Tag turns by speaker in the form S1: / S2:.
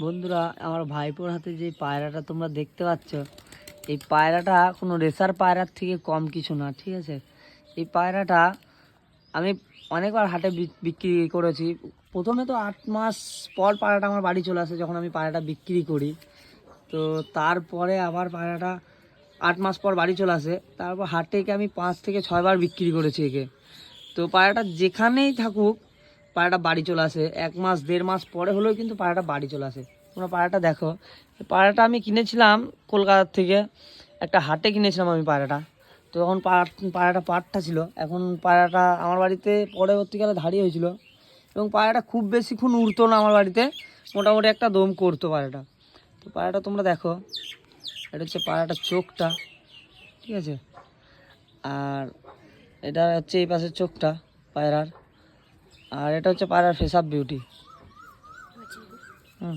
S1: বন্ধুরা, আমার ভাইপোর হাতে যে পায়রাটা তোমরা দেখতে পাচ্ছ, এই পায়রাটা কোনো রেসার পায়রার থেকে কম কিছু না, ঠিক আছে। এই পায়রাটা আমি অনেকবার হাটে বিক্রি করেছি। প্রথমে তো 8 মাস পর পায়রাটা আমার বাড়ি চলে আসে, যখন আমি পায়রাটা বিক্রি করি। তো তারপরে আবার পায়রাটা 8 মাস পর বাড়ি চলে আসে। তারপর হাটে একে আমি 5 থেকে 6 বার বিক্রি করেছি একে। তো পায়রাটা যেখানেই থাকুক পায়রাটা বাড়ি চলে আসে। 1 মাস 1.5 মাস পরে হলেও কিন্তু পায়রাটা বাড়ি চলে আসে। তোমরা পায়রাটা দেখো। পায়রাটা আমি কিনেছিলাম কলকাতার থেকে, একটা হাটে কিনেছিলাম আমি পায়রাটা। তো তখন পায়রাটা পাটটা ছিল। এখন পায়রাটা আমার বাড়িতে পরবর্তীকালে ধাড়ি হয়েছিল, এবং পায়রাটা খুব বেশিক্ষণ উড়তো না আমার বাড়িতে, মোটামুটি একটা দম করতো পায়রাটা। তো পায়রাটা তোমরা দেখো, এটা হচ্ছে পায়রাটার চোখটা, ঠিক আছে। আর এটা হচ্ছে এই পাশের চোখটা পায়রার। আর এটা হচ্ছে পায়রার ফেস আপ বিউটি। হুম।